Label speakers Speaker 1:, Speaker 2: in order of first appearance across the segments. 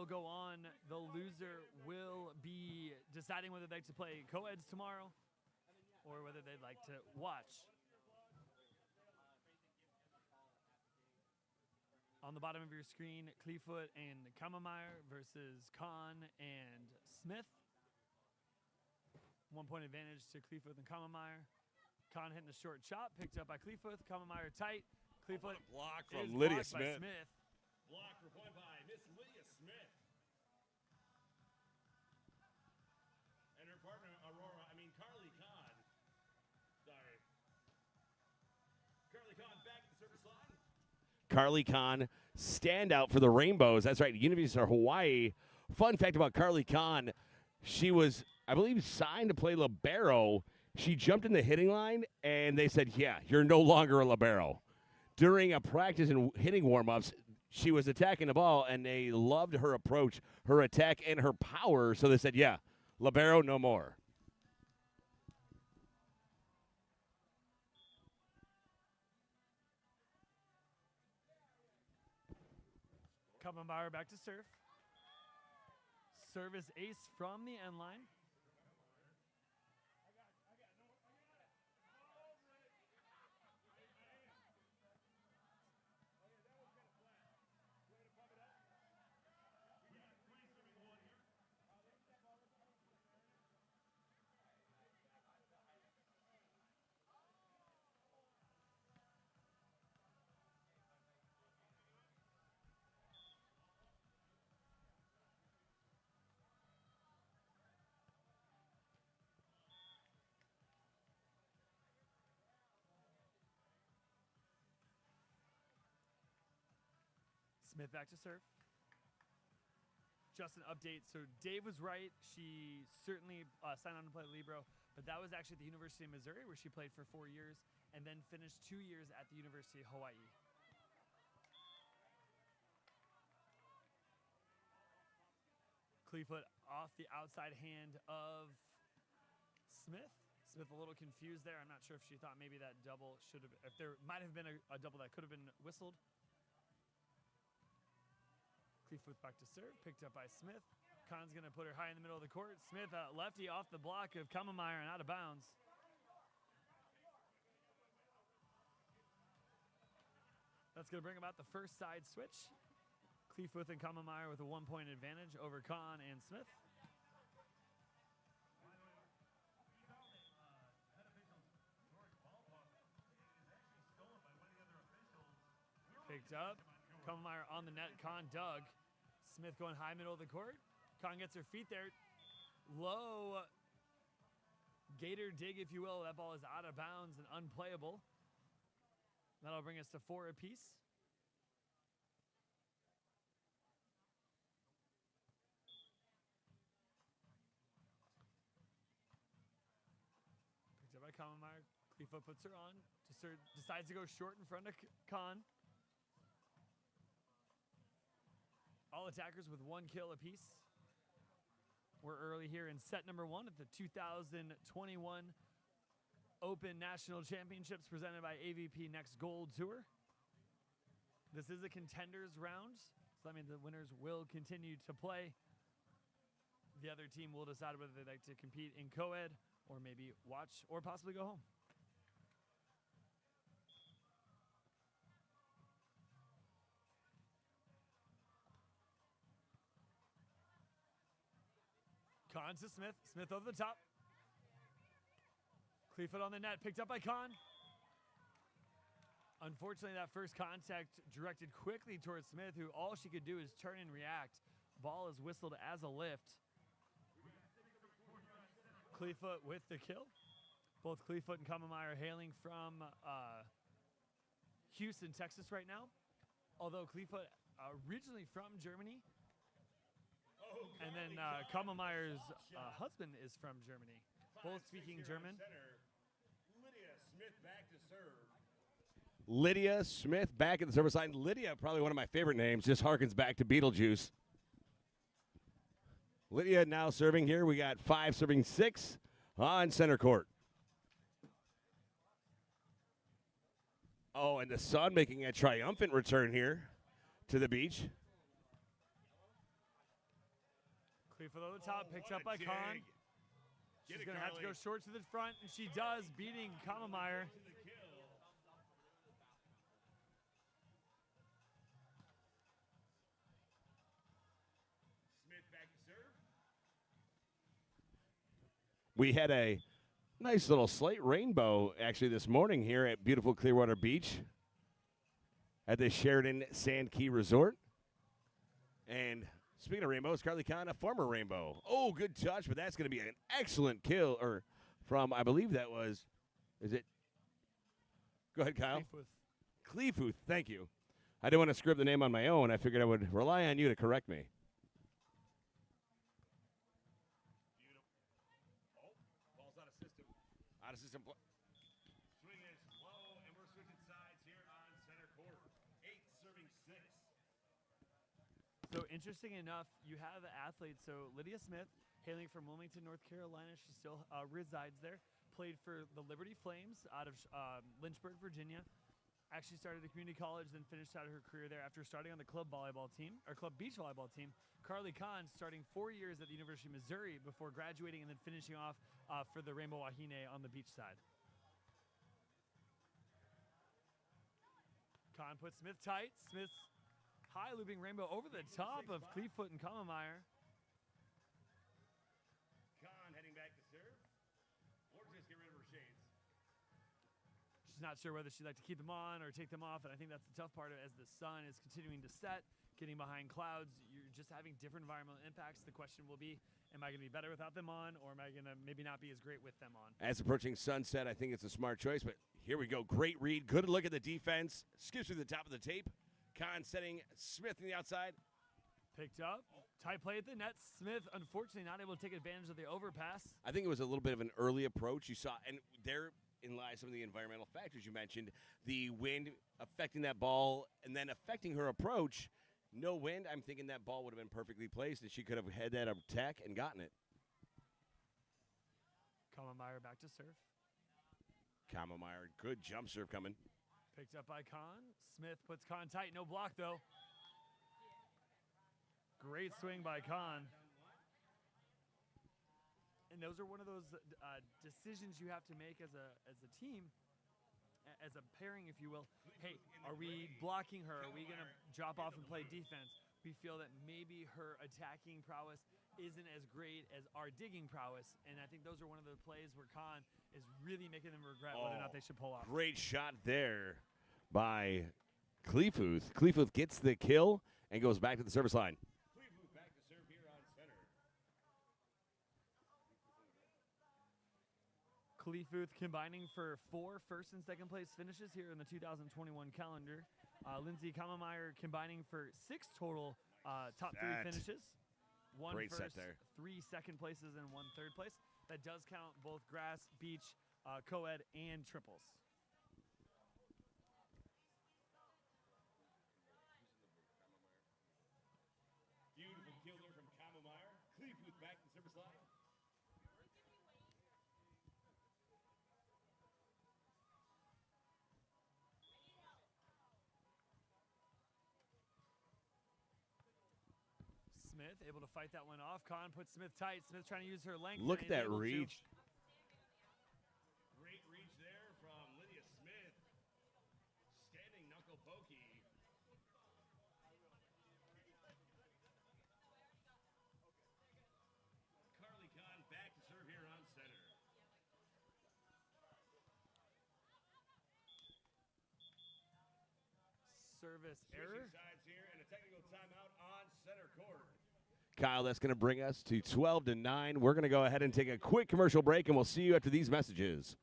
Speaker 1: will go on. The loser will be deciding whether they'd like to play co-eds tomorrow or whether they'd like to watch. On the bottom of your screen, Kliefoth and Kammenmeier versus Kahn and Smith. 1 point advantage to Kliefoth and Kammenmeier. Kahn hitting the short chop, picked up by Kliefoth. Kammenmeier tight. Kliefoth
Speaker 2: block from Lydia Smith.
Speaker 3: Block for point by Miss Lydia Smith. And her partner, Carly Kahn. Sorry. Carly Kahn back at the service line.
Speaker 2: Carly Kahn, standout for the Rainbows. That's right, University of Hawaii. Fun fact about Carly Kahn, she was, I believe, signed to play libero. She jumped in the hitting line, and they said, yeah, you're no longer a libero. During a practice and hitting warm-ups, she was attacking the ball, and they loved her approach, her attack, and her power, so they said, yeah, libero, no more.
Speaker 1: Kammenmeier back to serve. Service ace from the end line. Smith back to serve. Just an update. So Dave was right. She certainly signed on to play libero, but that was actually at the University of Missouri where she played for 4 years and then finished 2 years at the University of Hawaii. Kliefoth off the outside hand of Smith. Smith a little confused there. I'm not sure if she thought maybe that double should have, if there might have been a double that could have been whistled. Kliefoth back to serve, picked up by Smith. Kahn's going to put her high in the middle of the court. Smith, lefty off the block of Kammenmeier and out of bounds. That's going to bring about the first side switch. Kliefoth and Kammenmeier with a 1 point advantage over Kahn and Smith. Picked up. Kammenmeier on the net. Kahn dug. Smith going high middle of the court. Kahn gets her feet there. Low gator dig, if you will. That ball is out of bounds and unplayable. That'll bring us to 4 apiece. Picked up by Kammenmeier. Kliefoth puts her on. Decides to go short in front of Kahn. All attackers with 1 kill apiece. We're early here in set number 1 at the 2021 Open National Championships presented by AVP Next Gold Tour. This is a contenders round, so that means the winners will continue to play. The other team will decide whether they'd like to compete in co-ed or maybe watch or possibly go home. Kahn to Smith. Smith over the top. Kliefoth on the net, picked up by Kahn. Unfortunately, that first contact directed quickly towards Smith, who all she could do is turn and react. Ball is whistled as a lift. Kliefoth with the kill. Both Kliefoth and Kammenmeier hailing from Houston, Texas right now. Although Kliefoth originally from Germany. And then Kammenmeier's husband is from Germany. Both speaking German.
Speaker 3: Lydia Smith back to serve.
Speaker 2: Lydia Smith back at the service line. Lydia, probably one of my favorite names, just harkens back to Beetlejuice. Lydia now serving here. We got 5 serving 6 on center court. Oh, and the sun making a triumphant return here to the beach.
Speaker 1: Kliefoth over the top, picked
Speaker 3: what
Speaker 1: up
Speaker 3: a
Speaker 1: by
Speaker 3: dig.
Speaker 1: Kahn.
Speaker 3: Get
Speaker 1: She's
Speaker 3: it,
Speaker 1: going to have to
Speaker 3: Carly.
Speaker 1: go short to the front, and she does, beating Kammenmeier.
Speaker 3: To the kill. Smith back to serve.
Speaker 2: We had a nice little slate rainbow actually this morning here at beautiful Clearwater Beach at the Sheridan Sand Key Resort. And speaking of rainbows, Carly Kahn, a former rainbow. Oh, good touch, but that's going to be an excellent kill. Or from, I believe that was, is it? Go ahead, Kyle.
Speaker 1: Kliefoth.
Speaker 2: Kliefoth, thank you. I didn't want to script the name on my own. I figured I would rely on you to correct me.
Speaker 3: Oh, ball's out of system.
Speaker 2: Out of system.
Speaker 3: Swing is low, and we're switching sides here on center court. 8 serving 6.
Speaker 1: So interesting enough, you have athletes. So Lydia Smith, hailing from Wilmington, North Carolina, she still resides there. Played for the Liberty Flames out of Lynchburg, Virginia. Actually started at community college, then finished out her career there after starting on the club volleyball team, or club beach volleyball team. Carly Kahn starting 4 years at the University of Missouri before graduating and then finishing off for the Rainbow Wahine on the beach side. Kahn puts Smith tight. Smith high looping rainbow over the top of Kliefoth and Kammenmeier.
Speaker 3: Kahn heading back to serve. Or just get rid of her shades.
Speaker 1: She's not sure whether she'd like to keep them on or take them off, and I think that's the tough part of it as the sun is continuing to set, getting behind clouds. You're just having different environmental impacts. The question will be, am I going to be better without them on, or am I going to maybe not be as great with them on?
Speaker 2: As approaching sunset, I think it's a smart choice, but here we go. Great read. Good look at the defense. Skips through the top of the tape. Kahn setting Smith on the outside.
Speaker 1: Picked up. Tight play at the net. Smith, unfortunately, not able to take advantage of the overpass.
Speaker 2: I think it was a little bit of an early approach. You saw, and therein lies some of the environmental factors you mentioned. The wind affecting that ball and then affecting her approach. No wind. I'm thinking that ball would have been perfectly placed, and she could have had that attack and gotten it.
Speaker 1: Kammenmeier back to serve.
Speaker 2: Kammenmeier, good jump serve coming.
Speaker 1: Picked up by Kahn. Smith puts Kahn tight. No block, though. Great swing by Kahn. And those are one of those decisions you have to make as a team, as a pairing, if you will. Hey, are we blocking her? Are we going to drop off and play defense? We feel that maybe her attacking prowess isn't as great as our digging prowess. And I think those are one of the plays where Kahn is really making them regret whether or not they should pull off.
Speaker 2: Great shot there by Kliefoth. Kliefoth gets the kill and goes back to the service line.
Speaker 3: Kliefoth back to serve here on center.
Speaker 1: Kliefoth combining for 4 first and second place finishes here in the 2021 calendar. Lindsay Kammenmeier combining for 6 total top 3
Speaker 2: Set.
Speaker 1: finishes. 1
Speaker 2: Great
Speaker 1: first,
Speaker 2: set there.
Speaker 1: 3 second places, and 1 third place. That does count both grass, beach, co-ed, and triples.
Speaker 3: Beautiful kill there from Kammenmeier. Kliefoth back to service line.
Speaker 1: Smith able to fight that one off. Kahn puts Smith tight. Smith trying to use her length.
Speaker 2: Look
Speaker 1: and
Speaker 2: at
Speaker 1: is
Speaker 2: that
Speaker 1: able to.
Speaker 2: reach.
Speaker 3: Great reach there from Lydia Smith. Standing knuckle pokey. Carly Kahn back to serve here on center.
Speaker 1: Service error.
Speaker 3: Switching sides here and a technical timeout on center court.
Speaker 2: Kyle, that's going to bring us to 12-9. We're going to go ahead and take a quick commercial break, and we'll see you after these messages.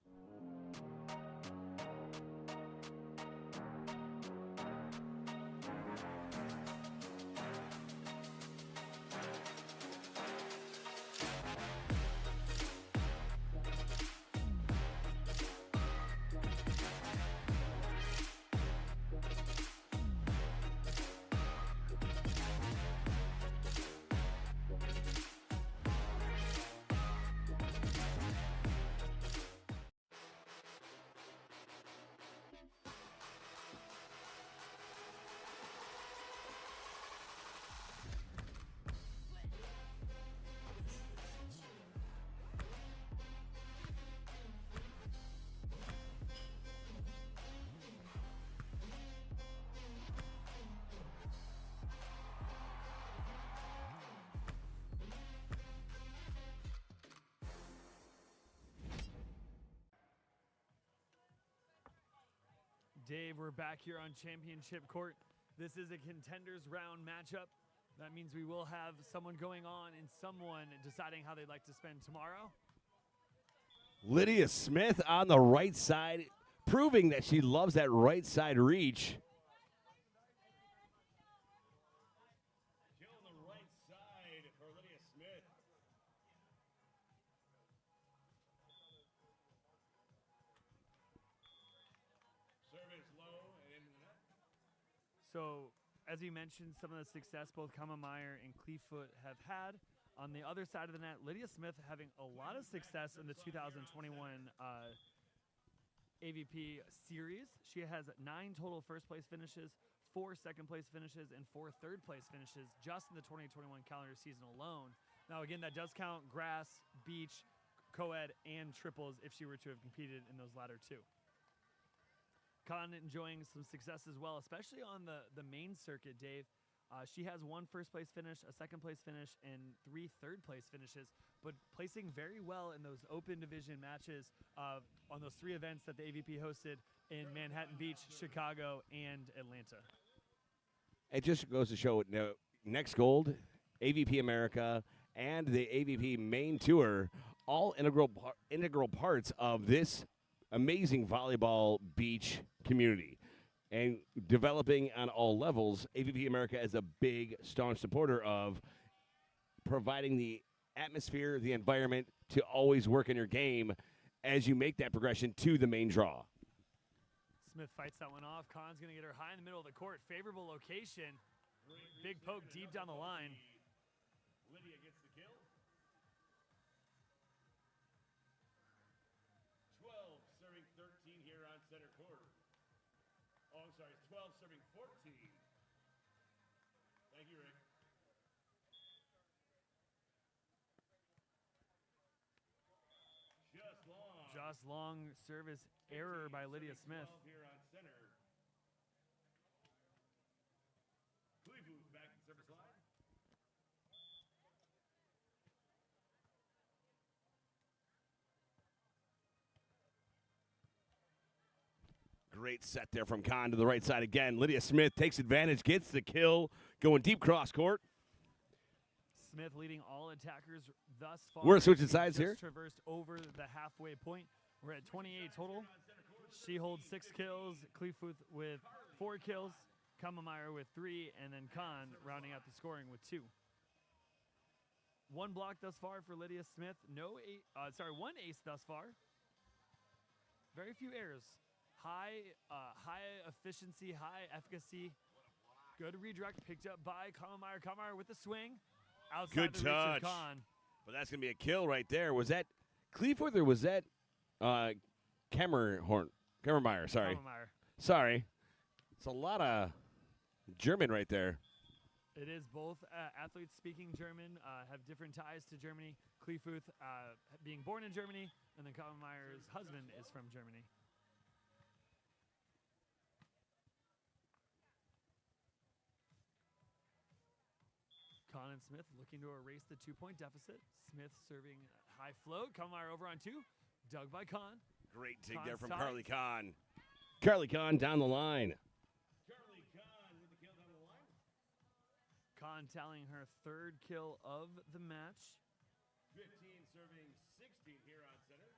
Speaker 1: Dave, we're back here on championship court. This is a contenders round matchup. That means we will have someone going on and someone deciding how they'd like to spend tomorrow.
Speaker 2: Lydia Smith on the right side, proving that she loves that right side reach.
Speaker 3: Kill on the right side for Lydia Smith. Service low and into the net.
Speaker 1: So, as you mentioned, some of the success both Kammenmeier and Kliefoth have had. On the other side of the net, Lydia Smith having a lot of success in the 2021 AVP series. She has 9 total first-place finishes, 4 second-place finishes, and 4 third-place finishes just in the 2021 calendar season alone. Now, again, that does count grass, beach, co-ed, and triples if she were to have competed in those latter 2. Khan enjoying some success as well, especially on the main circuit, Dave. She has 1 first-place finish, a second-place finish, and 3 third-place finishes, but placing very well in those open division matches on those 3 events that the AVP hosted in Manhattan Beach, Chicago, and Atlanta.
Speaker 2: It just goes to show next gold, AVP America, and the AVP main tour, all integral parts of this amazing volleyball beach community. And developing on all levels, AVP America is a big, staunch supporter of providing the atmosphere, the environment to always work in your game as you make that progression to the main draw.
Speaker 1: Smith fights that one off. Khan's going to get her high in the middle of the court. Favorable location. Big poke deep down the line.
Speaker 3: Lydia gets the kill. 12 serving 13 here on center court. Oh, I'm sorry, 12 serving 14. Thank you, Rick.
Speaker 1: Just long service error by Lydia Smith.
Speaker 3: 12 here on center. Kliefoth back to service line.
Speaker 2: Great set there from Khan to the right side again. Lydia Smith takes advantage, gets the kill, going deep cross court.
Speaker 1: Smith leading all attackers thus far.
Speaker 2: We're switching
Speaker 1: She's
Speaker 2: sides
Speaker 1: just
Speaker 2: here.
Speaker 1: Traversed over the halfway point. We're at 28 total. She holds 6 kills. Kliefoth with 4 kills. Kammenmeier with 3, and then Khan rounding out the scoring with 2. 1 block thus far for Lydia Smith. 1 ace thus far. Very few errors. High efficiency, high efficacy. Good redirect picked up by Kammenmeier. Kammenmeier with the swing. Outside
Speaker 2: Good
Speaker 1: the reach
Speaker 2: touch.
Speaker 1: of Khan.
Speaker 2: But that's going to be a kill right there. Was that Kliefoth or was that Kammermeier? Sorry.
Speaker 1: Kammenmeier.
Speaker 2: Sorry. It's a lot of German right there.
Speaker 1: It is both athletes speaking German, have different ties to Germany. Kliefoth being born in Germany, and then Kammenmeier's husband is from Germany. Khan and Smith looking to erase the 2-point deficit. Smith serving high float. Kammenmeier over on 2. Dug by Khan.
Speaker 2: Great dig
Speaker 1: Khan's
Speaker 2: there from
Speaker 1: tied.
Speaker 2: Carly Khan. Carly Khan down the line.
Speaker 3: Charlie Kahn with the kill down the line.
Speaker 1: Khan tallying her 3rd kill of the match.
Speaker 3: 15 serving 16 here on center.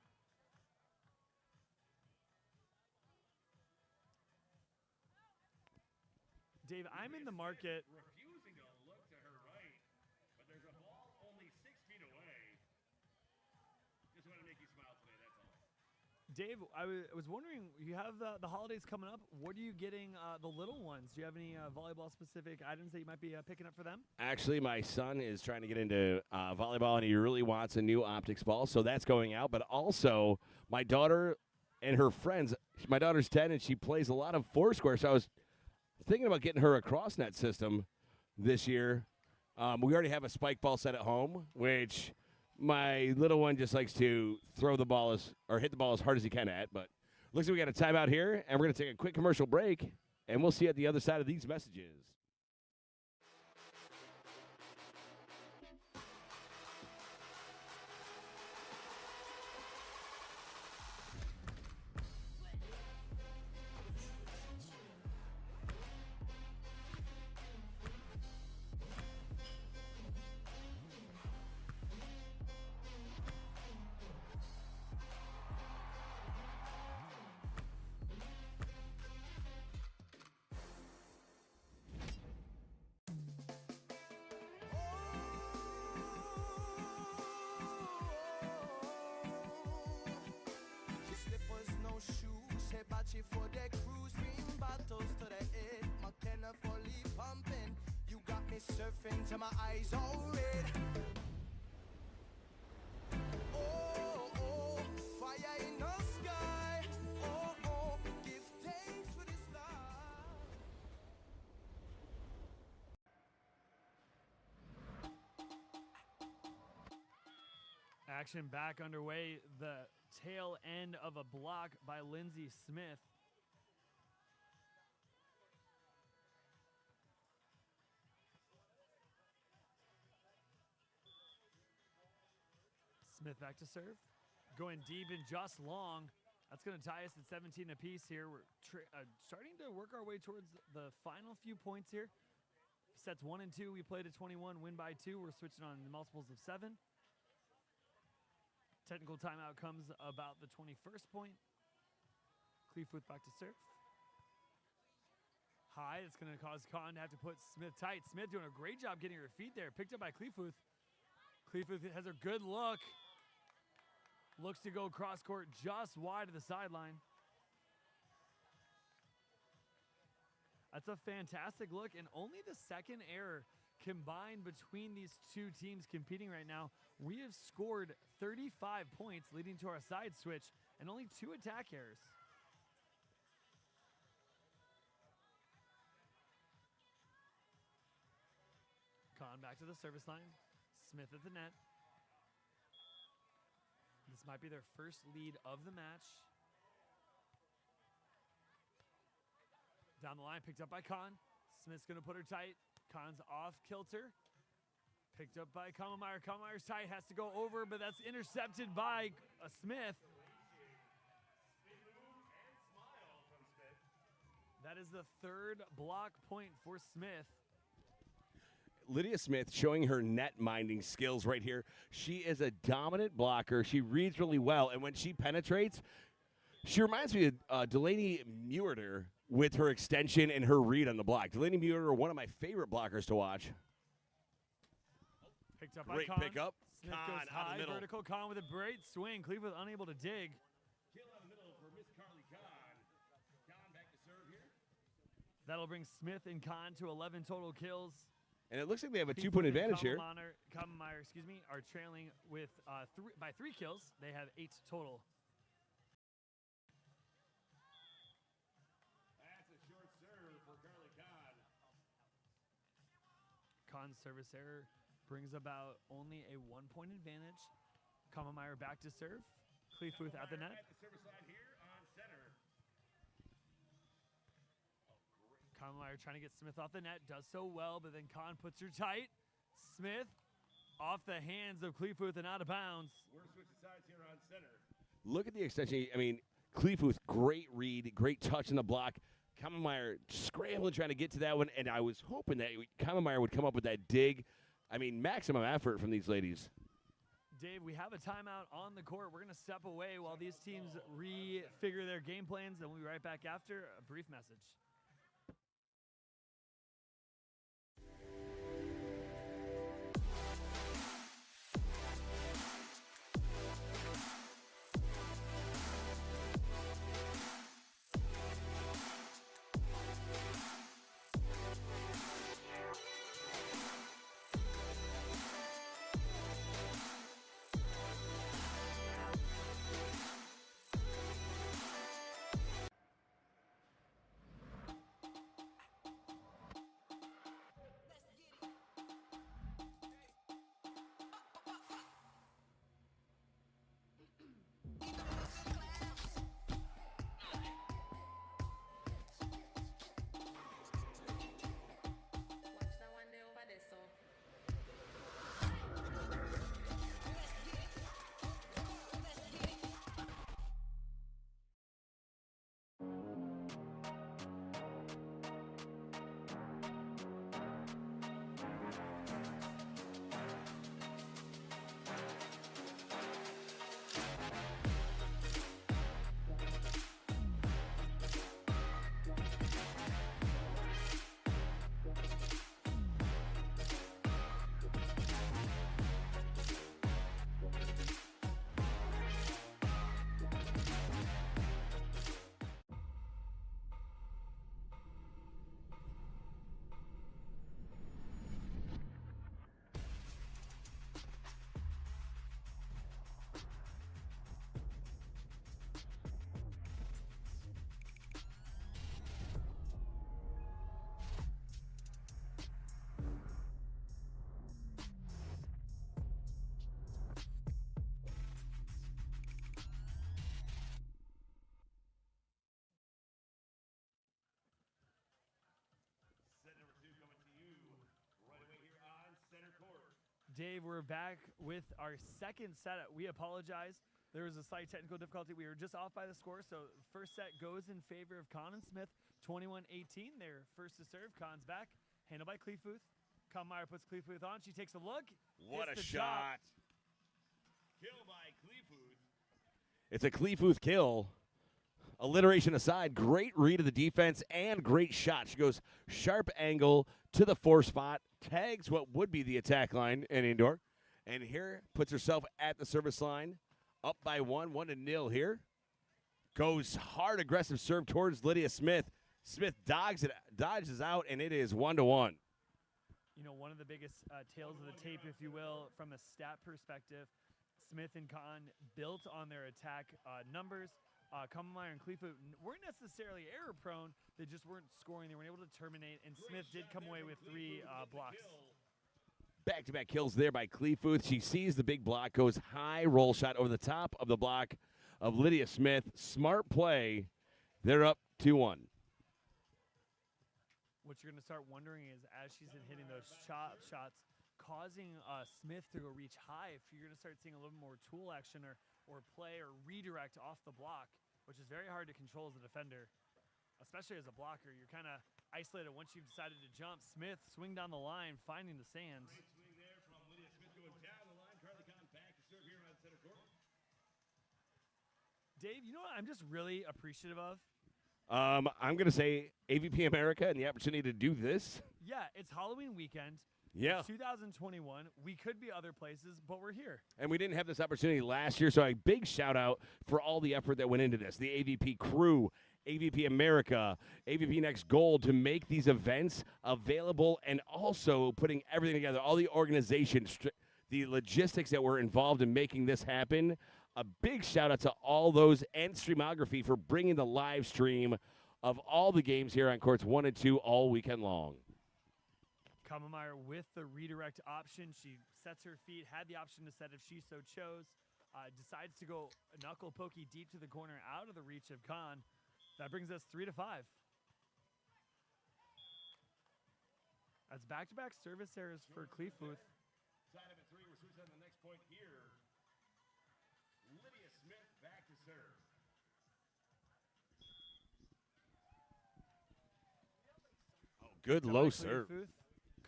Speaker 1: Dave, I'm in the market.
Speaker 3: Refusing to look to her right, but there's a ball only 6 feet away. Just want to make you smile today, that's all.
Speaker 1: Dave, I was wondering, you have the holidays coming up. What are you getting the little ones? Do you have any volleyball-specific items that you might be picking up for them?
Speaker 2: Actually, my son is trying to get into volleyball, and he really wants a new optics ball, so that's going out. But also, my daughter and her friends, my daughter's 10, and she plays a lot of foursquare, so I was thinking about getting her a cross-net system this year. We already have a spike ball set at home, which my little one just likes to throw the ball or hit the ball as hard as he can at. But looks like we got a timeout here, and we're going to take a quick commercial break, and we'll see you at the other side of these messages.
Speaker 4: before they cruise, bring battles to the head. McKenna fully pumping. You got me surfing till my eyes all red. Oh, oh, fire in the sky. Oh, oh, give thanks for this life.
Speaker 1: Action back underway. The tail end of a block by Lindsay Smith. Smith back to serve. Going deep and just long. That's going to tie us at 17 apiece here. We're starting to work our way towards the final few points here. Sets 1 and 2, we played at 21, win by 2. We're switching on multiples of 7. Technical timeout comes about the 21st point. Kliefoth back to serve. High, it's going to cause Kahn to have to put Smith tight. Smith doing a great job getting her feet there. Picked up by Kliefoth. Kliefoth has a good look. Looks to go cross court just wide of the sideline. That's a fantastic look, and only the second error combined between these two teams competing right now. We have scored 35 points leading to our side switch and only 2 attack errors. Kahn back to the service line. Smith at the net. This might be their first lead of the match. Down the line, picked up by Kahn. Smith's going to put her tight. Kahn's off kilter. Picked up by Kammenmeier. Kammenmeier's tight, has to go over, but that's intercepted by Smith. That is the 3rd block point for Smith.
Speaker 2: Lydia Smith showing her net minding skills right here. She is a dominant blocker. She reads really well, and when she penetrates, she reminds me of Delaney Meurer with her extension and her read on the block. Delaney Meurer, one of my favorite blockers to watch.
Speaker 1: Picked up by
Speaker 2: Great
Speaker 1: Kahn.
Speaker 2: pickup.
Speaker 1: Smith
Speaker 2: Kahn
Speaker 1: goes
Speaker 2: out of
Speaker 1: high,
Speaker 2: the middle.
Speaker 1: vertical. Kahn with a great swing. Kliefoth unable to dig.
Speaker 3: Kill out of the middle for Miss Carly Kahn. Kahn back to serve here.
Speaker 1: That'll bring Smith and Kahn to 11 total kills.
Speaker 2: And it looks like they have a
Speaker 1: Kliefoth
Speaker 2: 2-point
Speaker 1: and
Speaker 2: advantage here.
Speaker 1: Kammenmeier, are trailing with by 3 kills. They have 8 total.
Speaker 3: That's a short serve for Carly Kahn.
Speaker 1: Kahn's service error brings about only a 1-point advantage. Kammenmeier back to serve. Kliefoth at the net.
Speaker 3: At the service line here on center.
Speaker 1: Kammenmeier trying to get Smith off the net. Does so well, but then Kahn puts her tight. Smith off the hands of Kliefoth and out of bounds.
Speaker 3: We're switching sides here on center.
Speaker 2: Look at the extension. I mean, Kliefoth, great read, great touch in the block. Kammenmeier scrambling, trying to get to that one, and I was hoping that Kammenmeier would come up with that dig. I mean, maximum effort from these ladies.
Speaker 1: Dave, we have a timeout on the court. We're going to step away while these teams refigure their game plans, and we'll be right back after a brief message. Dave, we're back with our second set. We apologize. There was a slight technical difficulty. We were just off by the score, so first set goes in favor of Con and Smith, 21-18. They're first to serve. Con's back, handled by Kliefoth. Kammenmeier puts Kliefoth on. She takes a look.
Speaker 2: What
Speaker 1: hits
Speaker 2: a
Speaker 1: the
Speaker 2: shot.
Speaker 3: Kill by Kliefoth.
Speaker 2: It's a Kliefoth kill. Alliteration aside, great read of the defense and great shot. She goes sharp angle to the 4 spot, tags what would be the attack line in indoor, and here puts herself at the service line, up by 1-0 here. Goes hard, aggressive serve towards Lydia Smith. Smith dodges out, and it is 1-1.
Speaker 1: You know, one of the biggest tails of the tape, if you will, from a stat perspective, Smith and Con built on their attack numbers. Kammenmeier and Kliefoth weren't necessarily error-prone. They just weren't scoring. They weren't able to terminate, and Smith did come away with 3 blocks.
Speaker 2: Back-to-back kills there by Kliefoth. She sees the big block, goes high roll shot over the top of the block of Lydia Smith. Smart play. They're up 2-1.
Speaker 1: What you're going to start wondering is, as she's been hitting those shots, causing Smith to go reach high, if you're going to start seeing a little more tool action or play or redirect off the block, which is very hard to control as a defender, especially as a blocker. You're kind of isolated once you've decided to jump. Smith swing down the line, finding the sands.
Speaker 3: Great swing there from Lydia Smith going down the line. Carly Con back to serve here on center court.
Speaker 1: Dave, you know what I'm just really appreciative of?
Speaker 2: I'm going to say AVP America and the opportunity to do this.
Speaker 1: Yeah, it's Halloween weekend.
Speaker 2: Yeah.
Speaker 1: It's 2021. We could be other places, but we're here.
Speaker 2: And we didn't have this opportunity last year, so a big shout-out for all the effort that went into this. The AVP crew, AVP America, AVP Next Gold, to make these events available and also putting everything together, all the organization, the logistics that were involved in making this happen. A big shout-out to all those and Streamography for bringing the live stream of all the games here on courts 1 and 2 all weekend long.
Speaker 1: Kammenmeier with the redirect option. She sets her feet, had the option to set if she so chose. Decides to go knuckle pokey deep to the corner out of the reach of Con. That brings us 3-5. That's back-to-back service errors for Kliefoth.
Speaker 3: Side of it 3. We're switching on the next point here. Lydia Smith back to serve.
Speaker 2: Good low serve.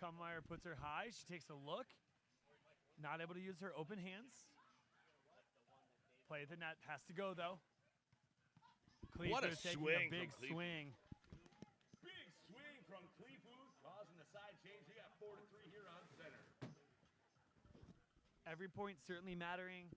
Speaker 1: Kammenmeier puts her high. She takes a look. Not able to use her open hands. Play at the net. Has to go, though.
Speaker 2: What a
Speaker 1: Kliefoth taking
Speaker 2: swing
Speaker 1: a big
Speaker 2: from Kliefoth.
Speaker 1: swing.
Speaker 3: Big swing from Kliefoth, causing the side change. We got 4-3 here on center.
Speaker 1: Every point certainly mattering.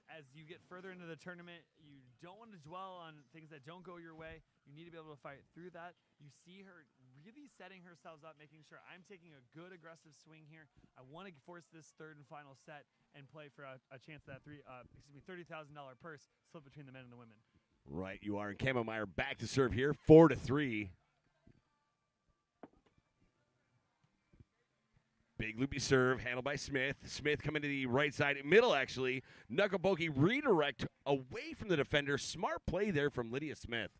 Speaker 1: As you get further into the tournament, you don't want to dwell on things that don't go your way. You need to be able to fight through that. You see her really setting herself up, making sure I'm taking a good aggressive swing here. I want to force this third and final set and play for a chance at that $30,000 purse split between the men and the women.
Speaker 2: Right, you are. And Kammenmeier back to serve here, 4-3. Big loopy serve, handled by Smith. Smith coming to the right side, middle actually. Knuckle pokey redirect away from the defender. Smart play there from Lydia Smith.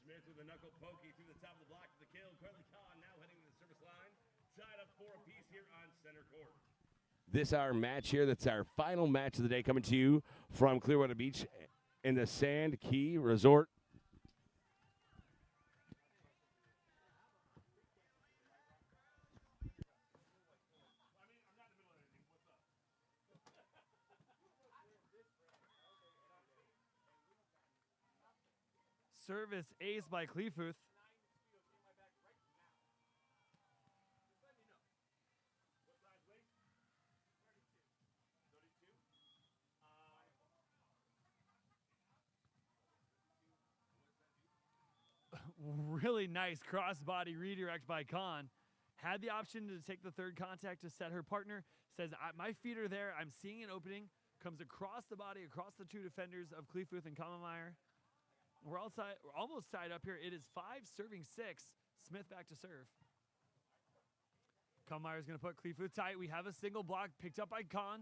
Speaker 3: Smith with a knuckle pokey through the top of the block for the kill. Carly Con now heading to the service line. Tied up 4 apiece here on center court.
Speaker 2: This our match here. That's our final match of the day, coming to you from Clearwater Beach in the Sand Key Resort.
Speaker 1: Service ace by Kliefoth. Really nice crossbody redirect by Con. Had the option to take the third contact to set her partner. Says, my feet are there. I'm seeing an opening. Comes across the body, across the 2 defenders of Kliefoth and Kammenmeier. We're almost tied up here. It is 5 serving 6. Smith back to serve. Kammenmeier's going to put Kliefoth tight. We have a single block picked up by Con.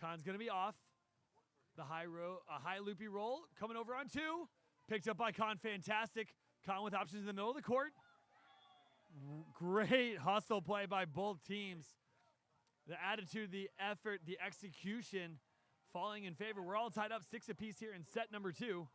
Speaker 1: Con's going to be off. The high loopy roll coming over on 2. Picked up by Con. Fantastic. Con with options in the middle of the court. Great hustle play by both teams. The attitude, the effort, the execution falling in favor. We're all tied up 6 apiece here in set number 2.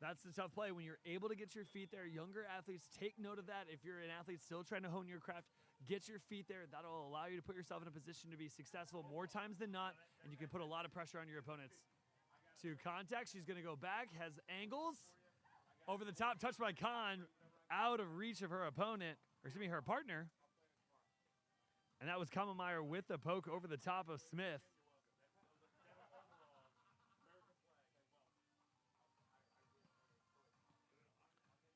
Speaker 1: That's the tough play when you're able to get your feet there. Younger athletes, take note of that. If you're an athlete still trying to hone your craft, get your feet there. That'll allow you to put yourself in a position to be successful more times than not, and you can put a lot of pressure on your opponents. To contact, she's going to go back, has angles. Over the top, touched by Khan, out of reach of her opponent, or excuse me, her partner. And that was Kammenmeier with the poke over the top of Smith.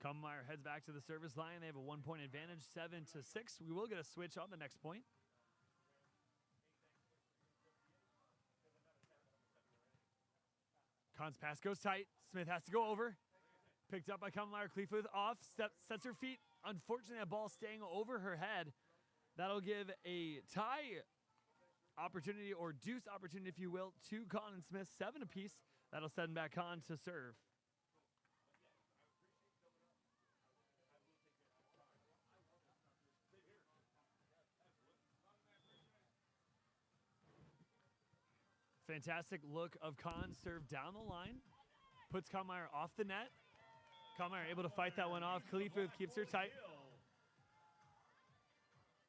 Speaker 1: Kammenmeier heads back to the service line. They have a 1-point advantage, 7-6. We will get a switch on the next point. Khan's pass goes tight. Smith has to go over. Picked up by Kammenmeier. Kliefoth off, sets her feet. Unfortunately, that ball staying over her head. That'll give a tie opportunity, or deuce opportunity, if you will, to Khan and Smith, 7 apiece. That'll send back Khan to serve. Fantastic look of Khan serve down the line. Puts Kammenmeier off the net. Kammenmeier able to fight that one off. Kliefoth keeps her tight.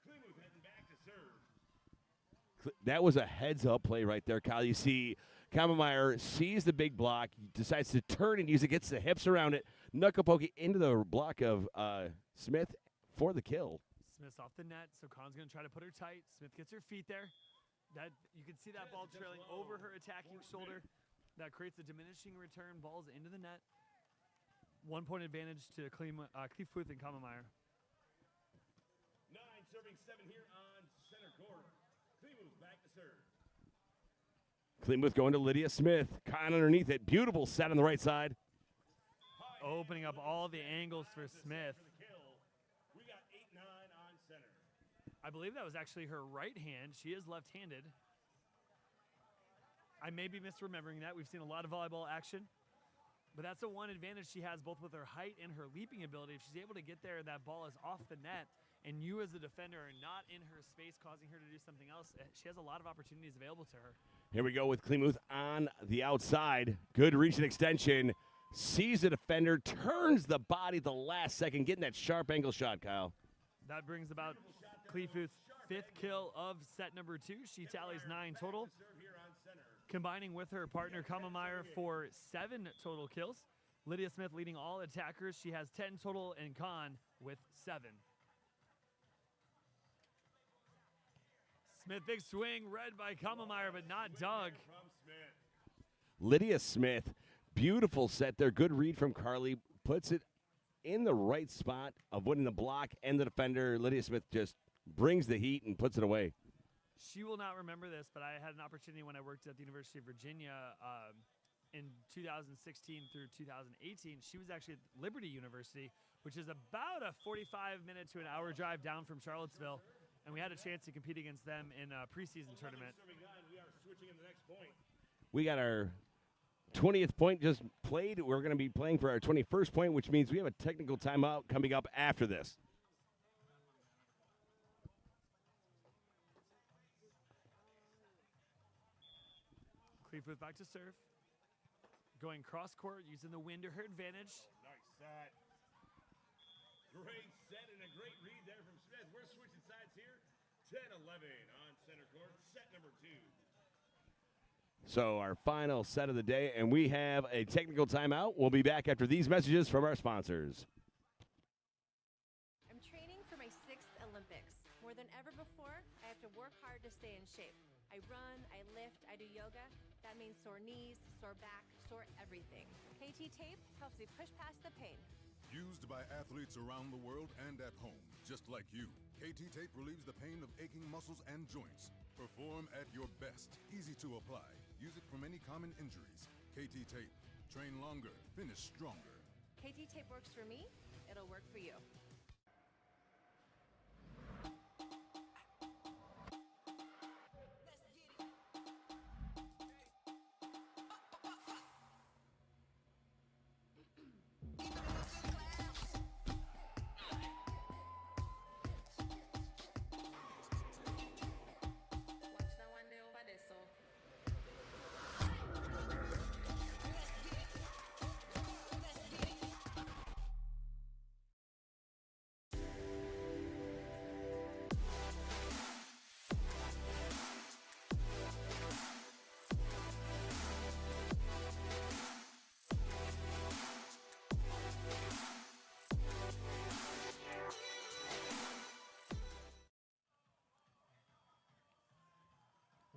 Speaker 3: Kliefoth heading back to serve.
Speaker 2: That was a heads-up play right there, Kyle. You see Kammenmeier sees the big block, decides to turn and use it, gets the hips around it, knuckle poke into the block of Smith for the kill.
Speaker 1: Smith's off the net, so Khan's going to try to put her tight. Smith gets her feet there. That you can see that ball trailing over her attacking shoulder. That creates a diminishing return. Balls into the net. 1-point advantage to Kliefoth and Kammenmeier.
Speaker 3: 9 serving 7 here on center court. Kliefoth back to serve.
Speaker 2: Kliefoth going to Lydia Smith. Khan underneath it. Beautiful set on the right side.
Speaker 1: Opening up all the angles for Smith.
Speaker 3: We got 8-9 on center.
Speaker 1: I believe that was actually her right hand. She is left-handed. I may be misremembering that. We've seen a lot of volleyball action. But that's the one advantage she has, both with her height and her leaping ability. If she's able to get there, that ball is off the net, and you as the defender are not in her space, causing her to do something else, she has a lot of opportunities available to her.
Speaker 2: Here we go with Kliefoth on the outside. Good reach and extension. Sees the defender, turns the body at the last second, getting that sharp angle shot, Kyle.
Speaker 1: That brings about Kliefoth's 5th kill of set number 2. She tallies 9 total. Combining with her partner Kammenmeier for 7 total kills. Lydia Smith leading all attackers. She has 10 total, and Khan with 7. Smith, big swing, read by Kammenmeier, but not Doug.
Speaker 2: Lydia Smith, beautiful set there. Good read from Carly. Puts it in the right spot, avoiding the block and the defender. Lydia Smith just brings the heat and puts it away.
Speaker 1: She will not remember this, but I had an opportunity when I worked at the University of Virginia in 2016 through 2018. She was actually at Liberty University, which is about a 45-minute to an hour drive down from Charlottesville, and we had a chance to compete against them in a preseason tournament.
Speaker 3: We are switching in the next point.
Speaker 2: We got our 20th point just played. We're going to be playing for our 21st point, which means we have a technical timeout coming up after this.
Speaker 1: Kliefoth back to serve. Going cross court, using the wind to her advantage.
Speaker 3: Nice set. Great set and a great read there from Smith. We're switching sides here. 10-11 on center court. Set number 2.
Speaker 2: So our final set of the day, and we have a technical timeout. We'll be back after these messages from our sponsors.
Speaker 5: I'm training for my 6th Olympics. More than ever before, I have to work hard to stay in shape. I run, I lift, I do yoga. That means sore knees, sore back, sore everything. KT Tape helps me push past the pain.
Speaker 6: Used by athletes around the world and at home, just like you. KT Tape relieves the pain of aching muscles and joints. Perform at your best. Easy to apply. Use it from any common injuries. KT Tape. Train longer. Finish stronger.
Speaker 5: KT Tape works for me. It'll work for you.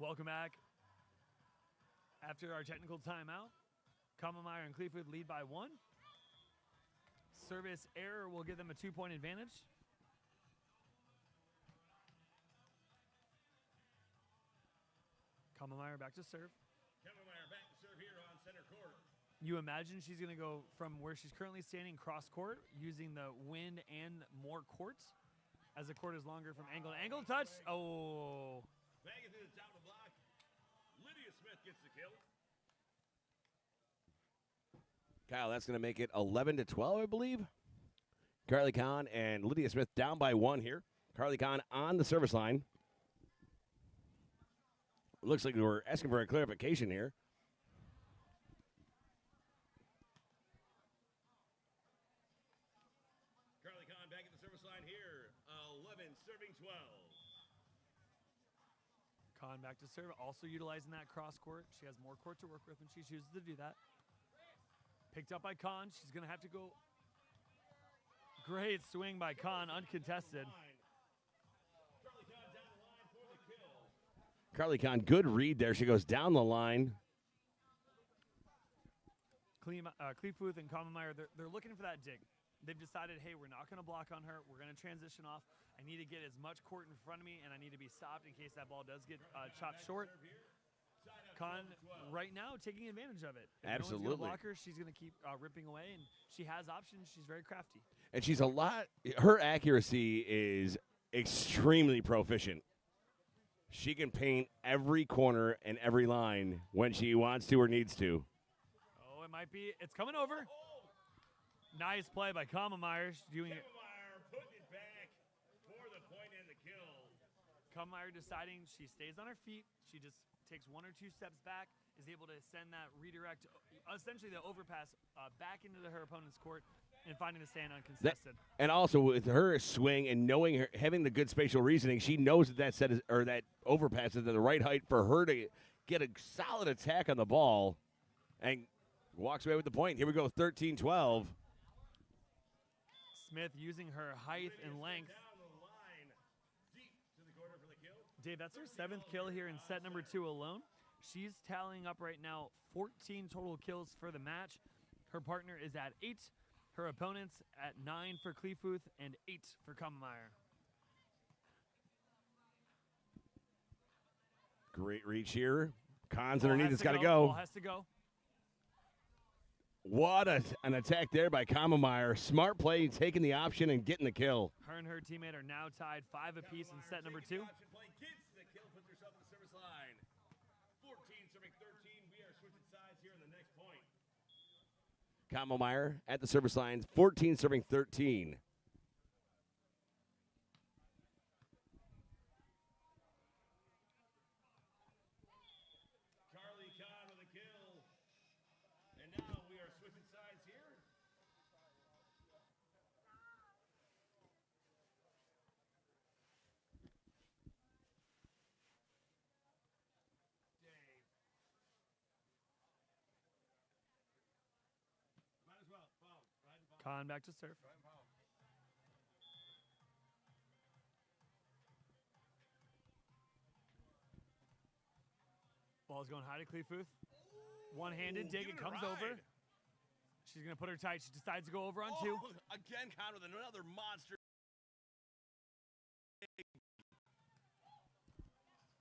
Speaker 1: Welcome back. After our technical timeout, Kammenmeier and Kliefoth lead by 1. Service error will give them a 2-point advantage. Kammenmeier back to serve.
Speaker 3: Kammenmeier back to serve here on center court.
Speaker 1: You imagine she's going to go from where she's currently standing cross court using the wind and more court as the court is longer from angle to angle. Touch. Oh.
Speaker 3: Banging through the top of the block. Lydia Smith gets the kill.
Speaker 2: Kyle, that's going to make it 11-12, I believe. Carly Kahn and Lydia Smith down by 1 here. Carly Kahn on the service line. Looks like we're asking for a clarification here.
Speaker 3: Carly Kahn back at the service line here. 11 serving 12.
Speaker 1: Kahn back to serve, also utilizing that cross court. She has more court to work with when she chooses to do that. Picked up by Kahn. She's going to have to go. Great swing by Kahn, uncontested.
Speaker 3: Carly Kahn down the line for the kill.
Speaker 2: Carly Kahn, good read there. She goes down the line.
Speaker 1: Kliefoth and Kammenmeier, they're looking for that dig. They've decided, hey, we're not going to block on her. We're going to transition off. I need to get as much court in front of me, and I need to be stopped in case that ball does get chopped short. Kahn, right now, taking advantage of it. If
Speaker 2: Absolutely.
Speaker 1: No one's gonna block her, she's going to keep ripping away, and she has options. She's very crafty.
Speaker 2: And she's her accuracy is extremely proficient. She can paint every corner and every line when she wants to or needs to.
Speaker 1: Oh, it might be. It's coming over. Nice play by Kammenmeier. She's doing it.
Speaker 3: Kammenmeier putting it back for the point and the kill.
Speaker 1: Kammenmeier deciding she stays on her feet. She just takes 1 or 2 steps back, is able to send that redirect, essentially the overpass, back into her opponent's court and finding the stand uncontested.
Speaker 2: And also with her swing and knowing her, having the good spatial reasoning, she knows that set is, or that overpass is at the right height for her to get a solid attack on the ball and walks away with the point. Here we go, 13-12.
Speaker 1: Smith using her height and length.
Speaker 3: Down the line. Deep to the corner for the kill.
Speaker 1: Dave, that's her 7th kill here in set number 2 alone. She's tallying up right now 14 total kills for the match. Her partner is at 8. Her opponents at 9 for Kliefoth and 8 for Kammenmeier.
Speaker 2: Great reach here. Kahn's
Speaker 1: Ball
Speaker 2: underneath.
Speaker 1: has
Speaker 2: It's
Speaker 1: to
Speaker 2: got to go.
Speaker 1: Ball has to go.
Speaker 2: What an attack there by Kammenmeier. Smart play, taking the option and getting the kill.
Speaker 1: Her and her teammate are now tied 5 apiece in set number 2.
Speaker 3: Option play gets the kill, puts herself on the service line. 14 serving 13. We are switching sides here in the next point.
Speaker 2: Kammenmeier at the service lines, 14 serving 13.
Speaker 3: Carly Kahn with a kill. And now we are switching sides here. Might as well. Foul. Right and foul.
Speaker 1: Kahn back to serve.
Speaker 3: Right and foul.
Speaker 1: Ball's going high to Kliefoth. One-handed dig. It
Speaker 3: Giving
Speaker 1: comes
Speaker 3: a
Speaker 1: over.
Speaker 3: ride.
Speaker 1: She's going to put her tight. She decides to go over on 2.
Speaker 3: Oh, again, Kahn with another monster.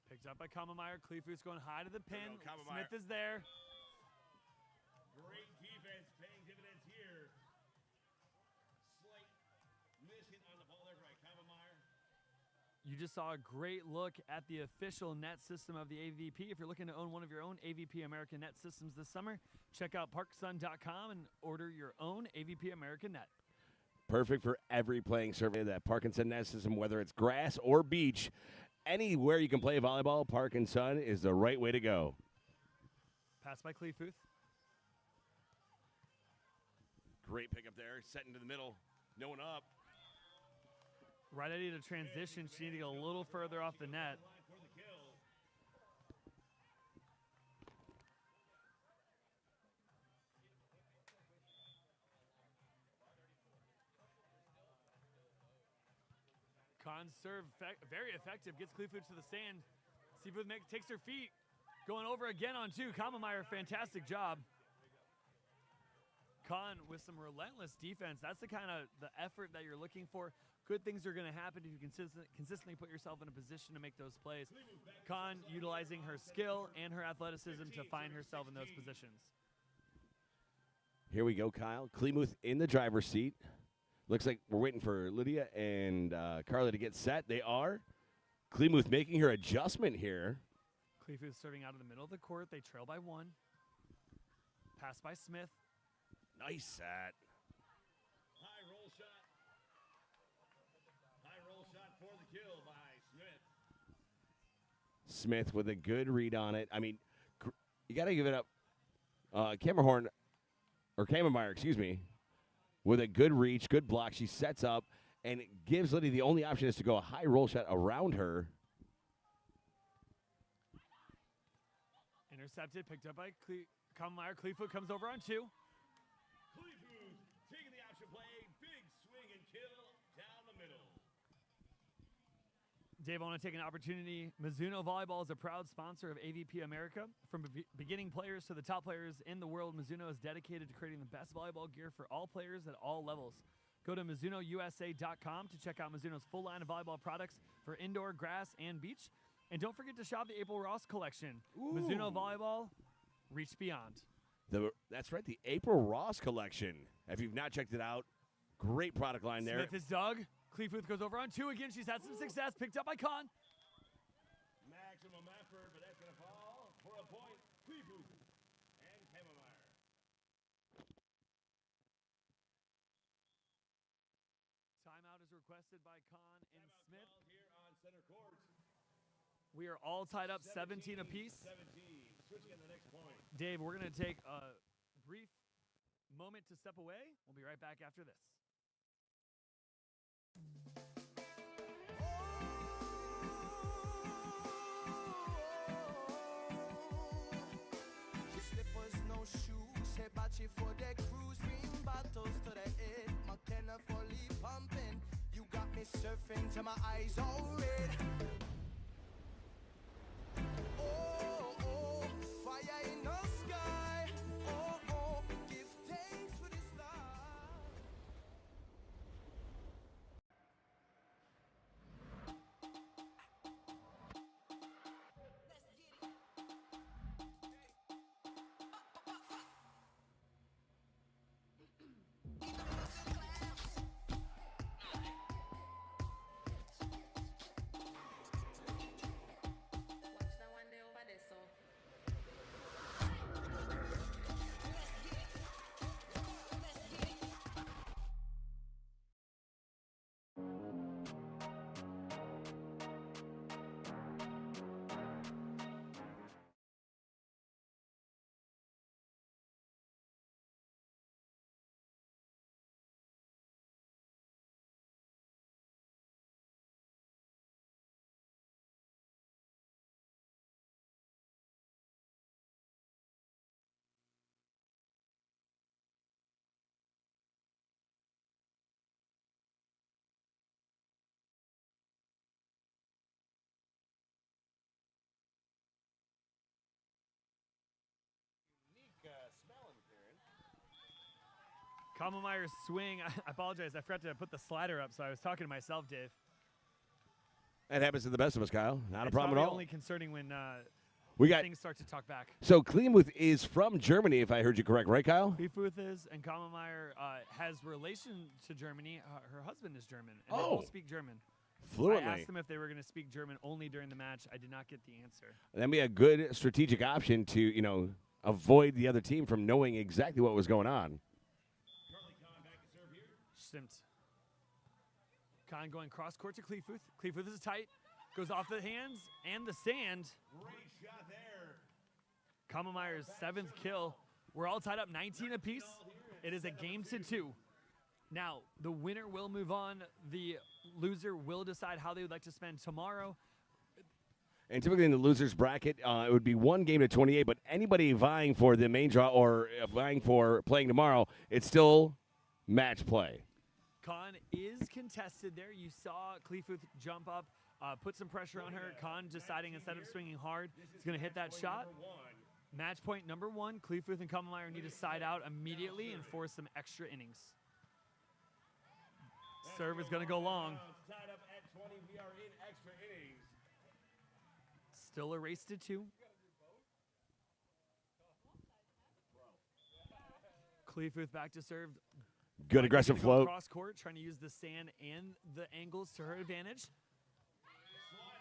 Speaker 1: Picked up by Kammenmeier. Kliefoth's going high to the pin.
Speaker 3: go, Kammenmeier.
Speaker 1: Smith is there.
Speaker 3: Great defense paying dividends here. Slight miss hit on the ball there by Kammenmeier.
Speaker 1: You just saw a great look at the official net system of the AVP. If you're looking to own one of your own AVP American Net systems this summer, check out parksun.com and order your own AVP American Net.
Speaker 2: Perfect for every playing survey. That Parkinson Net system, whether it's grass or beach, anywhere you can play volleyball, Parkinson is the right way to go.
Speaker 1: Pass by Kliefoth.
Speaker 2: Great pickup there, set into the middle, no one up.
Speaker 1: Right idea to transition. She needed to go a little further off the net.
Speaker 3: Line for the kill.
Speaker 1: Kahn's serve very effective. Gets Kliefoth to the stand. Seafood takes her feet. Going over again on 2. Kammenmeier, fantastic job. Khan with some relentless defense. That's the kind of the effort that you're looking for. Good things are going to happen if you consistently put yourself in a position to make those plays. Khan utilizing her skill and her athleticism to find herself in those positions.
Speaker 2: Here we go, Kyle. Kliefoth in the driver's seat. Looks like we're waiting for Lydia and Carla to get set. They are. Kliefoth making her adjustment here.
Speaker 1: Kliefoth serving out of the middle of the court. They trail by 1. Pass by Smith.
Speaker 2: Nice set.
Speaker 3: High roll shot. High roll shot for the kill by Smith.
Speaker 2: Smith with a good read on it. I mean, you got to give it up. Kammenmeier, excuse me, with a good reach, good block. She sets up and it gives Lydia the only option is to go a high roll shot around her.
Speaker 1: Intercepted, picked up by Kammenmeier. Kliefoth comes over on 2.
Speaker 3: Kliefoth taking the option play. Big swing and kill down the middle.
Speaker 1: Dave, I want to take an opportunity. Mizuno Volleyball is a proud sponsor of AVP America. From beginning players to the top players in the world, Mizuno is dedicated to creating the best volleyball gear for all players at all levels. Go to MizunoUSA.com to check out Mizuno's full line of volleyball products for indoor, grass, and beach. And don't forget to shop the April Ross collection.
Speaker 2: Ooh.
Speaker 1: Mizuno Volleyball, reach beyond.
Speaker 2: That's right, the April Ross collection. If you've not checked it out, great product line there.
Speaker 1: Smith is dug. Kliefoth goes over on 2 again. She's had some success. Picked up by Khan.
Speaker 3: Maximum effort, but that's going to fall for a point. Kliefoth and Kammenmeier.
Speaker 1: Timeout is requested by Khan and Smith.
Speaker 3: Here on center court.
Speaker 1: We are all tied up 17 apiece.
Speaker 3: 17. Switching at the next point.
Speaker 1: Dave, we're going to take a brief moment to step away. We'll be right back after this.
Speaker 4: Slippers, no shoes, Hibachi for the cruise, green bottles to the head, McKenna fully pumping. You got me surfing till my eyes all red. Oh, oh, fire in the sky. Oh, oh, give thanks for this life.
Speaker 7: Watch that one day over there, so.
Speaker 1: Kammenmeier's swing. I apologize. I forgot to put the slider up, so I was talking to myself, Dave.
Speaker 2: That happens to the best of us, Kyle. Not a
Speaker 1: It's
Speaker 2: problem at
Speaker 1: probably
Speaker 2: all.
Speaker 1: only concerning when
Speaker 2: We got
Speaker 1: things start to talk back.
Speaker 2: so Kliefoth is from Germany, if I heard you correct, right, Kyle?
Speaker 1: Kliefoth is, and Kammenmeier has relation to Germany. Her husband is German, and they
Speaker 2: Oh.
Speaker 1: both speak German. I
Speaker 2: Fluently.
Speaker 1: asked them if they were going to speak German only during the match. I did not get the answer.
Speaker 2: That'd be a good strategic option to, avoid the other team from knowing exactly what was going on.
Speaker 3: Carly Khan back to serve here.
Speaker 1: Stimped. Khan going cross court to Kliefoth. Kliefoth is tight. Goes off the hands and the sand.
Speaker 3: Great shot there.
Speaker 1: Kammenmeier's 7th kill. We're all tied up 19 apiece. It is a game to 2. Now, the winner will move on. The loser will decide how they would like to spend tomorrow.
Speaker 2: And typically in the losers bracket, it would be 1 game to 28, but anybody vying for the main draw or vying for playing tomorrow, it's still match play.
Speaker 1: Khan is contested there. You saw Kliefoth jump up, put some pressure on her. Khan deciding instead of swinging hard, he's going to hit that shot. Match point number 1. Kliefoth and Kammenmeier need to side out immediately and force some extra innings. Serve is going to go long.
Speaker 3: Tied up at 20. We are in extra innings.
Speaker 1: Still a race to 2. Kliefoth back to serve.
Speaker 2: Good aggressive float.
Speaker 1: Cross court, trying to use the sand and the angles to her advantage.
Speaker 3: Slide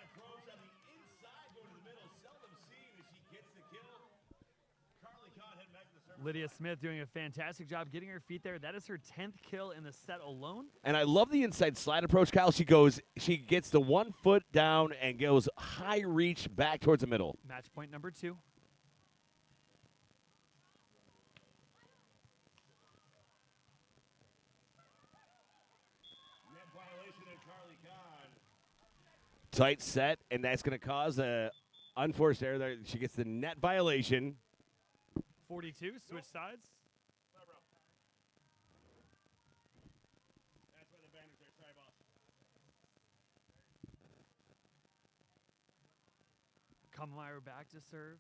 Speaker 3: approach on the inside, going to the middle. Seldom seen as she gets the kill. Carly Kahn heading back to the service.
Speaker 1: Lydia Smith doing a fantastic job getting her feet there. That is her 10th kill in the set alone.
Speaker 2: And I love the inside slide approach, Kyle. She gets the 1 foot down and goes high reach back towards the middle.
Speaker 1: Match point number 2.
Speaker 3: Net violation of Carly Kahn.
Speaker 2: Tight set, and that's going to cause a unforced error there. She gets the net violation.
Speaker 1: 42, switch sides.
Speaker 3: Sorry, bro. That's why the banner's there. Sorry, boss.
Speaker 1: Kammenmeier back to serve.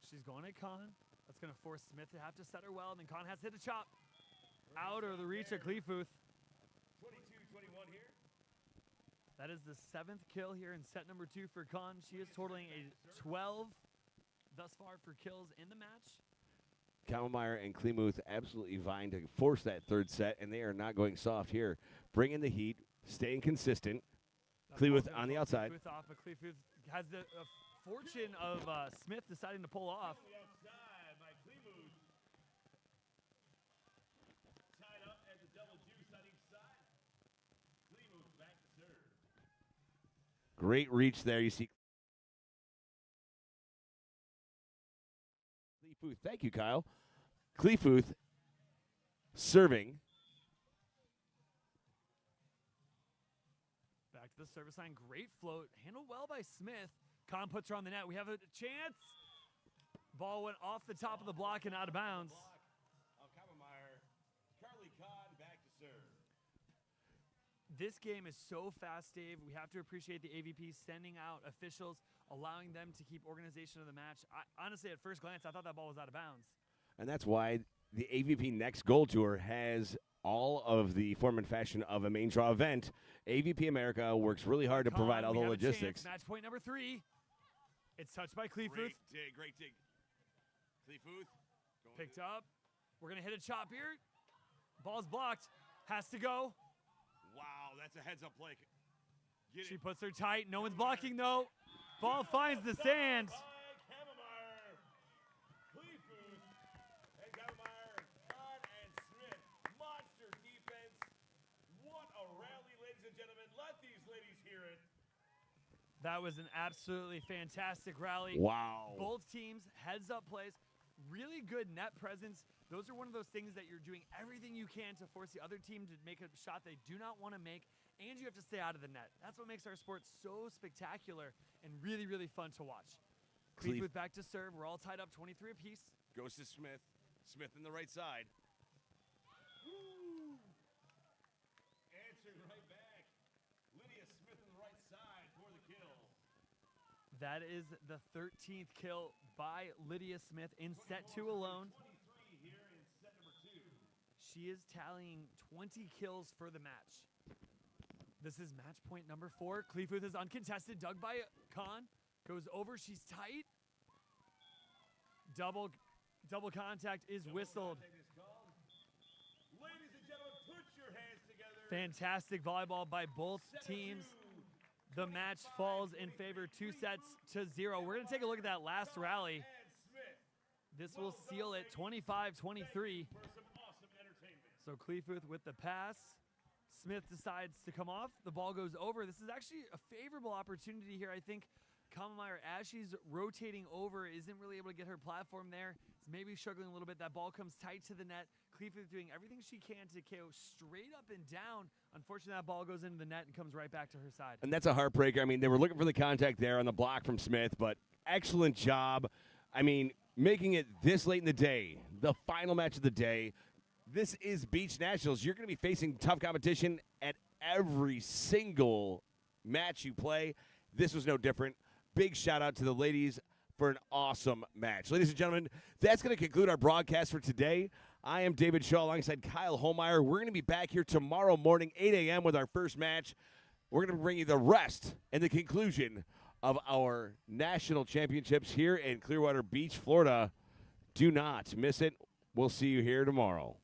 Speaker 1: She's going at Khan. That's going to force Smith to have to set her well, and then Khan has to hit a chop. Out of the reach of Kliefoth.
Speaker 3: 22-21 here.
Speaker 1: That is the 7th kill here in set number 2 for Khan. She is totaling a 12 thus far for kills in the match.
Speaker 2: Kammenmeier and Kliefoth absolutely vying to force that 3rd set, and they are not going soft here. Bringing the heat, staying consistent. Kliefoth on the outside.
Speaker 1: Kliefoth off, but Kliefoth has the fortune of Smith deciding to pull off.
Speaker 3: On the outside by Kliefoth. Tied up at the double juice on each side. Kliefoth back to serve.
Speaker 2: Great reach there. You see. Kliefoth. Thank you, Kyle. Kliefoth serving.
Speaker 1: Back to the service line. Great float. Handled well by Smith. Khan puts her on the net. We have a chance. Ball went off the top of the block and out of bounds.
Speaker 3: Of Kammenmeier. Carly Kahn back to serve.
Speaker 1: This game is so fast, Dave. We have to appreciate the AVP sending out officials, allowing them to keep organization of the match. Honestly, at first glance, I thought that ball was out of bounds.
Speaker 2: And that's why the AVP Next Goal Tour has all of the form and fashion of a main draw event. AVP America works really hard to
Speaker 1: Khan,
Speaker 2: provide all
Speaker 1: we
Speaker 2: the
Speaker 1: have a
Speaker 2: logistics.
Speaker 1: chance. Match point number 3. It's touched by Kliefoth.
Speaker 3: Great dig, great dig. Kliefoth. going
Speaker 1: Picked up. We're going to hit a chop here. Ball's blocked. Has to go.
Speaker 3: Wow, that's a heads-up play. Get
Speaker 1: She
Speaker 3: it.
Speaker 1: puts her tight. No one's blocking, though. Ball finds the sand.
Speaker 3: By Kammenmeier. Kliefoth and Kammenmeier. Kahn and Smith. Monster defense. What a rally, ladies and gentlemen. Let these ladies hear it.
Speaker 1: That was an absolutely fantastic rally.
Speaker 2: Wow.
Speaker 1: Both teams, heads-up plays, really good net presence. Those are one of those things that you're doing everything you can to force the other team to make a shot they do not want to make, and you have to stay out of the net. That's what makes our sport so spectacular and really, really fun to watch. Kliefoth back to serve. We're all tied up 23 apiece.
Speaker 3: Goes to Smith. Smith in the right side. Answering right back. Lydia Smith on the right side for the kill.
Speaker 1: That is the 13th kill by Lydia Smith in set 2 alone.
Speaker 3: 23 here in set number 2.
Speaker 1: She is tallying 20 kills for the match. This is match point number 4. Kliefoth is uncontested. Dug by Khan. Goes over. She's tight. Double contact is whistled.
Speaker 3: Contact is called. Ladies and gentlemen, put your hands together.
Speaker 1: Fantastic volleyball by both teams. The match falls in favor 2-0. We're going to take a look at that last rally.
Speaker 3: And Smith
Speaker 1: This will seal it 25-23.
Speaker 3: for some awesome entertainment.
Speaker 1: So Kliefoth with the pass. Smith decides to come off. The ball goes over. This is actually a favorable opportunity here. I think Kammenmeier, as she's rotating over, isn't really able to get her platform there. Is maybe struggling a little bit. That ball comes tight to the net. Kliefoth doing everything she can to KO straight up and down. Unfortunately, that ball goes into the net and comes right back to her side.
Speaker 2: And that's a heartbreaker. I mean, they were looking for the contact there on the block from Smith, but excellent job. I mean, making it this late in the day, the final match of the day. This is Beach Nationals. You're going to be facing tough competition at every single match you play. This was no different. Big shout out to the ladies for an awesome match. Ladies and gentlemen, that's going to conclude our broadcast for today. I am David Shaw alongside Kyle Holmeyer. We're going to be back here tomorrow morning, 8 a.m. with our first match. We're going to bring you the rest and the conclusion of our national championships here in Clearwater Beach, Florida. Do not miss it. We'll see you here tomorrow.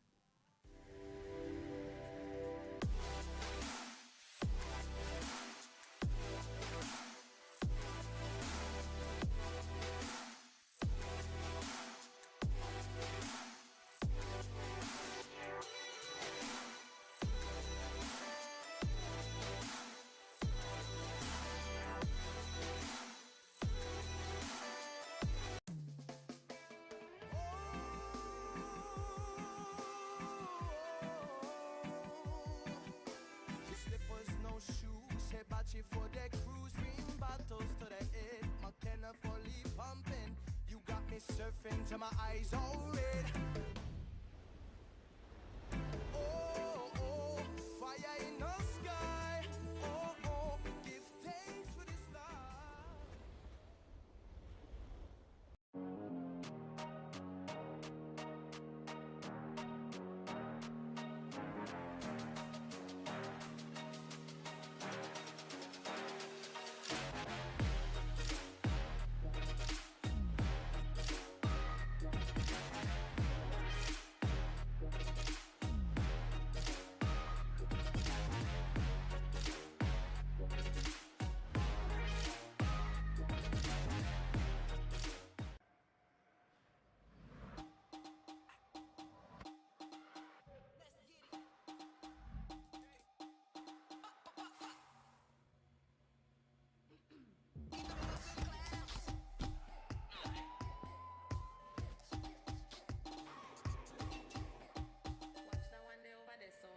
Speaker 4: Slippers, no shoes, Hibachi for the cruise, green bottles to the head, McKenna fully pumping. You got me surfing till my eyes all red. Oh, oh, fire in the sky. Oh, oh, give thanks for this life.
Speaker 7: Watch that one day over there, so.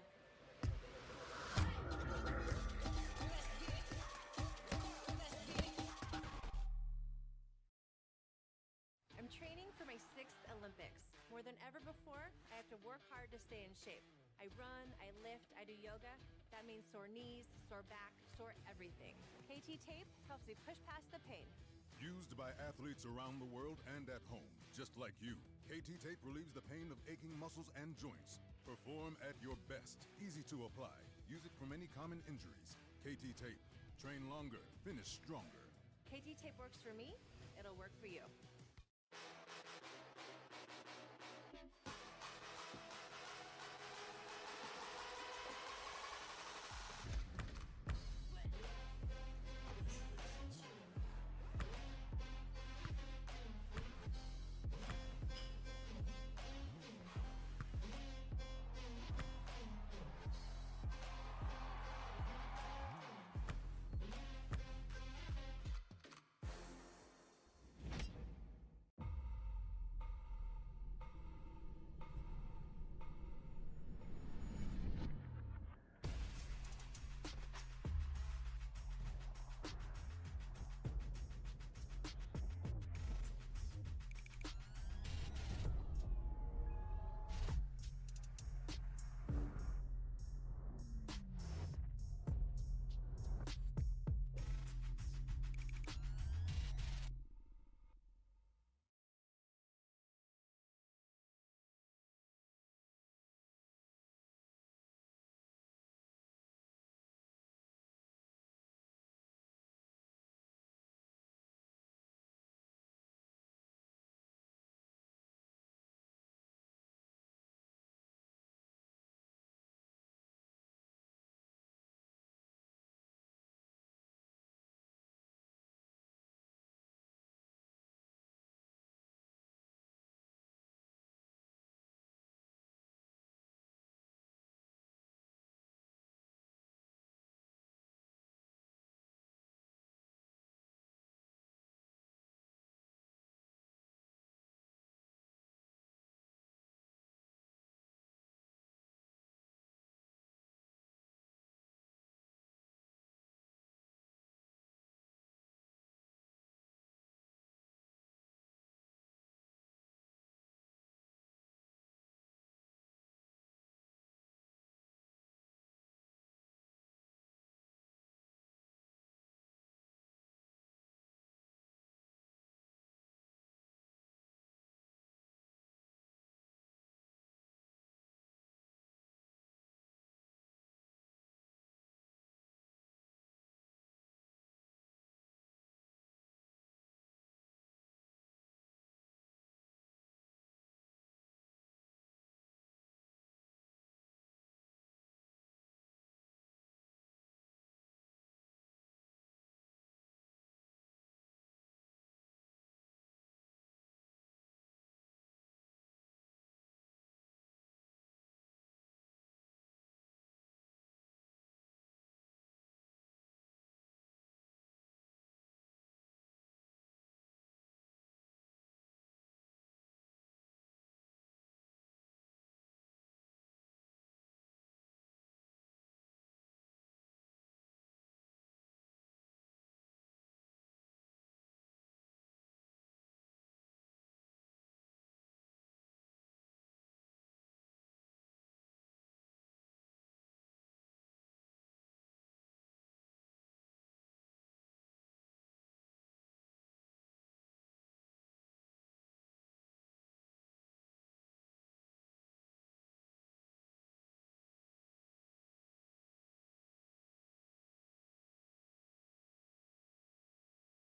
Speaker 5: I'm training for my 6th Olympics. More than ever before, I have to work hard to stay in shape. I run, I lift, I do yoga. That means sore knees, sore back, sore everything. KT tape helps me push past the pain.
Speaker 6: Used by athletes around the world and at home, just like you. KT Tape relieves the pain of aching muscles and joints. Perform at your best. Easy to apply. Use it for many common injuries. KT Tape. Train longer, finish stronger.
Speaker 5: KT tape works for me, it'll work for you.